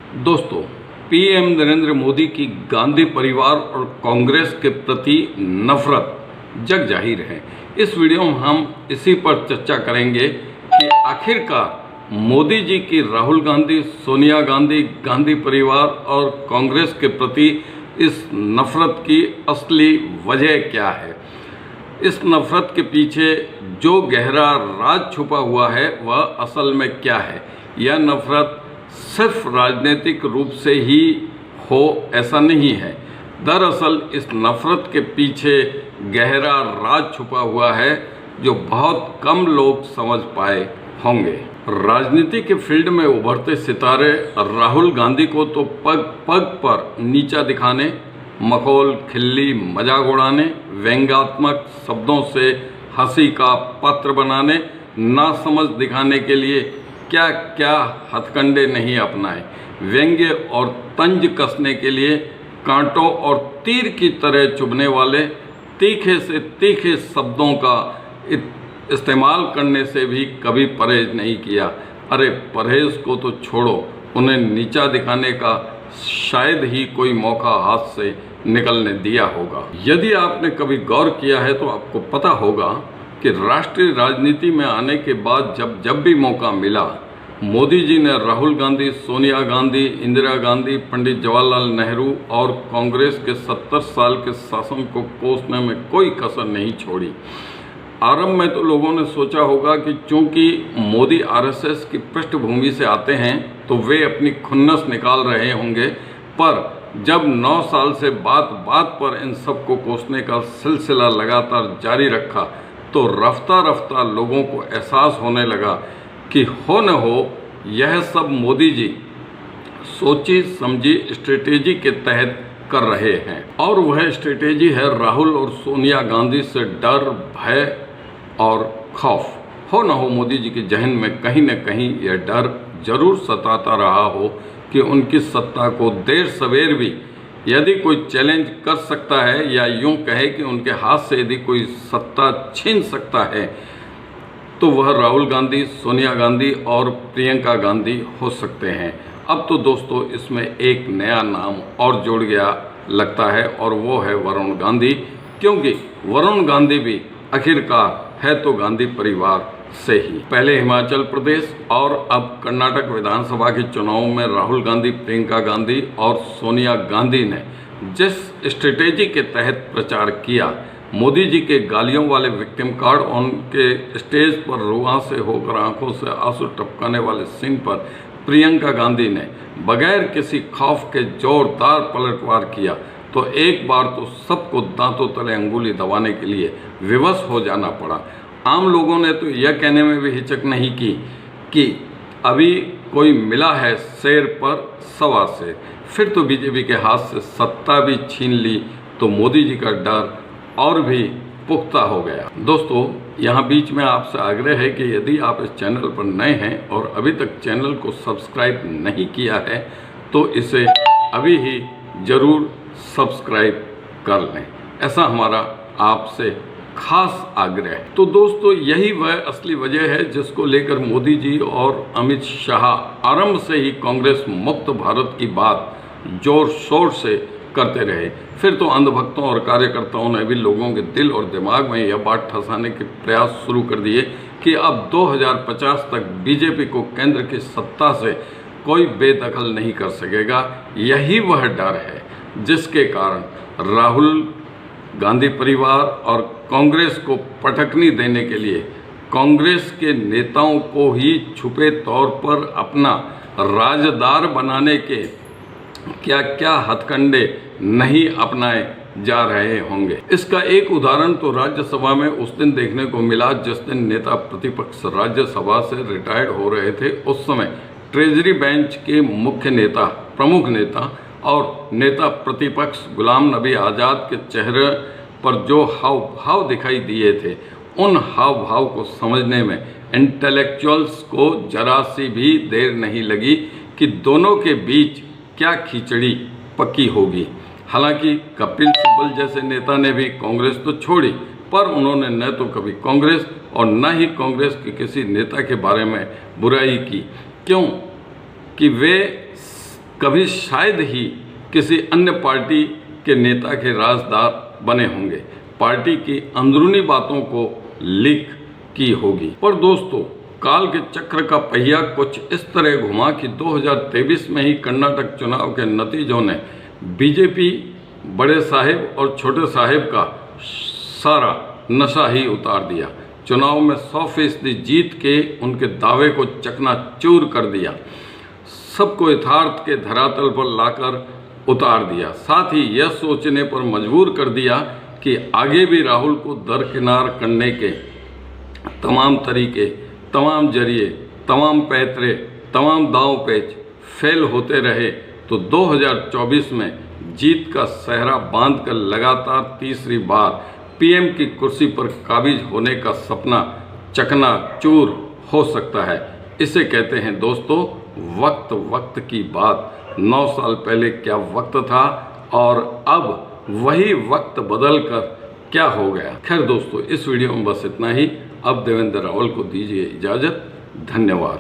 दोस्तों, पीएम नरेंद्र मोदी की गांधी परिवार और कांग्रेस के प्रति नफरत जग जाहिर है। इस वीडियो में हम इसी पर चर्चा करेंगे कि आखिरकार मोदी जी की राहुल गांधी, सोनिया गांधी, गांधी परिवार और कांग्रेस के प्रति इस नफरत की असली वजह क्या है। इस नफरत के पीछे जो गहरा राज छुपा हुआ है वह असल में क्या है। यह नफरत सिर्फ राजनीतिक रूप से ही हो ऐसा नहीं है। दरअसल इस नफरत के पीछे गहरा राज छुपा हुआ है जो बहुत कम लोग समझ पाए होंगे। राजनीति के फील्ड में उभरते सितारे राहुल गांधी को तो पग पग पर नीचा दिखाने, मखौल खिल्ली मजाक उड़ाने, व्यंग्यात्मक शब्दों से हंसी का पात्र बनाने, नासमझ दिखाने के लिए क्या क्या हथकंडे नहीं अपनाए। व्यंग्य और तंज कसने के लिए कांटों और तीर की तरह चुभने वाले तीखे से तीखे शब्दों का इस्तेमाल करने से भी कभी परहेज नहीं किया। अरे परहेज को तो छोड़ो, उन्हें नीचा दिखाने का शायद ही कोई मौका हाथ से निकलने दिया होगा। यदि आपने कभी गौर किया है तो आपको पता होगा कि राष्ट्रीय राजनीति में आने के बाद जब भी मौका मिला, मोदी जी ने राहुल गांधी, सोनिया गांधी, इंदिरा गांधी, पंडित जवाहरलाल नेहरू और कांग्रेस के 70 साल के शासन को कोसने में कोई कसर नहीं छोड़ी। आरंभ में तो लोगों ने सोचा होगा कि चूंकि मोदी आरएसएस की पृष्ठभूमि से आते हैं तो वे अपनी खुन्नस निकाल रहे होंगे, पर जब 9 साल से बात बात पर इन सबको कोसने का सिलसिला लगातार जारी रखा तो रफ्ता रफ्ता लोगों को एहसास होने लगा कि हो न हो यह सब मोदी जी सोची समझी स्ट्रेटेजी के तहत कर रहे हैं। और वह स्ट्रेटेजी है राहुल और सोनिया गांधी से डर, भय और खौफ। हो न हो मोदी जी के जहन में कहीं न कहीं यह डर जरूर सताता रहा हो कि उनकी सत्ता को देर सवेर भी यदि कोई चैलेंज कर सकता है, या यूं कहे कि उनके हाथ से यदि कोई सत्ता छीन सकता है तो वह राहुल गांधी, सोनिया गांधी और प्रियंका गांधी हो सकते हैं। अब तो दोस्तों इसमें एक नया नाम और जुड़ गया लगता है और वो है वरुण गांधी, क्योंकि वरुण गांधी भी आखिरकार है तो गांधी परिवार से ही। पहले हिमाचल प्रदेश और अब कर्नाटक विधानसभा के चुनाव में राहुल गांधी, प्रियंका गांधी और सोनिया गांधी ने जिस स्ट्रेटेजी के तहत प्रचार किया, मोदी जी के गालियों वाले विक्टिम कार्ड, उनके स्टेज पर रुआं से होकर आंखों से आंसू टपकाने वाले सीन पर प्रियंका गांधी ने बगैर किसी खौफ के जोरदार पलटवार किया तो एक बार तो सबको दांतों तले अंगुली दबाने के लिए विवश हो जाना पड़ा। आम लोगों ने तो यह कहने में भी हिचक नहीं की कि अभी कोई मिला है शेर पर सवा से। फिर तो बीजेपी के हाथ से सत्ता भी छीन ली तो मोदी जी का डर और भी पुख्ता हो गया। दोस्तों, यहाँ बीच में आपसे आग्रह है कि यदि आप इस चैनल पर नए हैं और अभी तक चैनल को सब्सक्राइब नहीं किया है तो इसे अभी ही ज़रूर सब्सक्राइब कर लें, ऐसा हमारा आपसे खास आग्रह है। तो दोस्तों, यही वह असली वजह है जिसको लेकर मोदी जी और अमित शाह आरंभ से ही कांग्रेस मुक्त भारत की बात जोर शोर से करते रहे। फिर तो अंधभक्तों और कार्यकर्ताओं ने भी लोगों के दिल और दिमाग में यह बात ठसाने के प्रयास शुरू कर दिए कि अब 2050 तक बीजेपी को केंद्र की सत्ता से कोई बेदखल नहीं कर सकेगा। यही वह डर है जिसके कारण राहुल गांधी परिवार और कांग्रेस को पटकनी देने के लिए कांग्रेस के नेताओं को ही छुपे तौर पर अपना राजदार बनाने के क्या क्या हथकंडे नहीं अपनाए जा रहे होंगे। इसका एक उदाहरण तो राज्यसभा में उस दिन देखने को मिला जिस दिन नेता प्रतिपक्ष राज्यसभा से रिटायर्ड हो रहे थे। उस समय ट्रेजरी बेंच के मुख्य नेता, प्रमुख नेता और नेता प्रतिपक्ष गुलाम नबी आज़ाद के चेहरे पर जो हाव भाव दिखाई दिए थे, उन हाव भाव को समझने में इंटेलेक्चुअल्स को जरा सी भी देर नहीं लगी कि दोनों के बीच क्या खिचड़ी पक्की होगी। हालांकि कपिल सिब्बल जैसे नेता ने भी कांग्रेस तो छोड़ी, पर उन्होंने न तो कभी कांग्रेस और न ही कांग्रेस के किसी नेता के बारे में बुराई की। क्यों कि वे कभी शायद ही किसी अन्य पार्टी के नेता के राजदार बने होंगे, पार्टी की अंदरूनी बातों को लीक की होगी। पर दोस्तों, काल के चक्र का पहिया कुछ इस तरह घुमा कि 2023 में ही कर्नाटक चुनाव के नतीजों ने बीजेपी बड़े साहिब और छोटे साहिब का सारा नशा ही उतार दिया। चुनाव में 100% जीत के उनके दावे को चकनाचूर कर दिया, सबको यथार्थ के धरातल पर लाकर उतार दिया। साथ ही यह सोचने पर मजबूर कर दिया कि आगे भी राहुल को दरकिनार करने के तमाम तरीके, तमाम जरिए, तमाम पैतरे, तमाम दांव पेच फेल होते रहे तो 2024 में जीत का सहरा बांधकर लगातार तीसरी बार पीएम की कुर्सी पर काबिज होने का सपना चकनाचूर हो सकता है। इसे कहते हैं दोस्तों वक्त। वक्त की बात 9 साल पहले क्या वक्त था और अब वही वक्त बदल कर क्या हो गया। खैर दोस्तों, इस वीडियो में बस इतना ही। अब देवेंद्र रावल को दीजिए इजाज़त। धन्यवाद।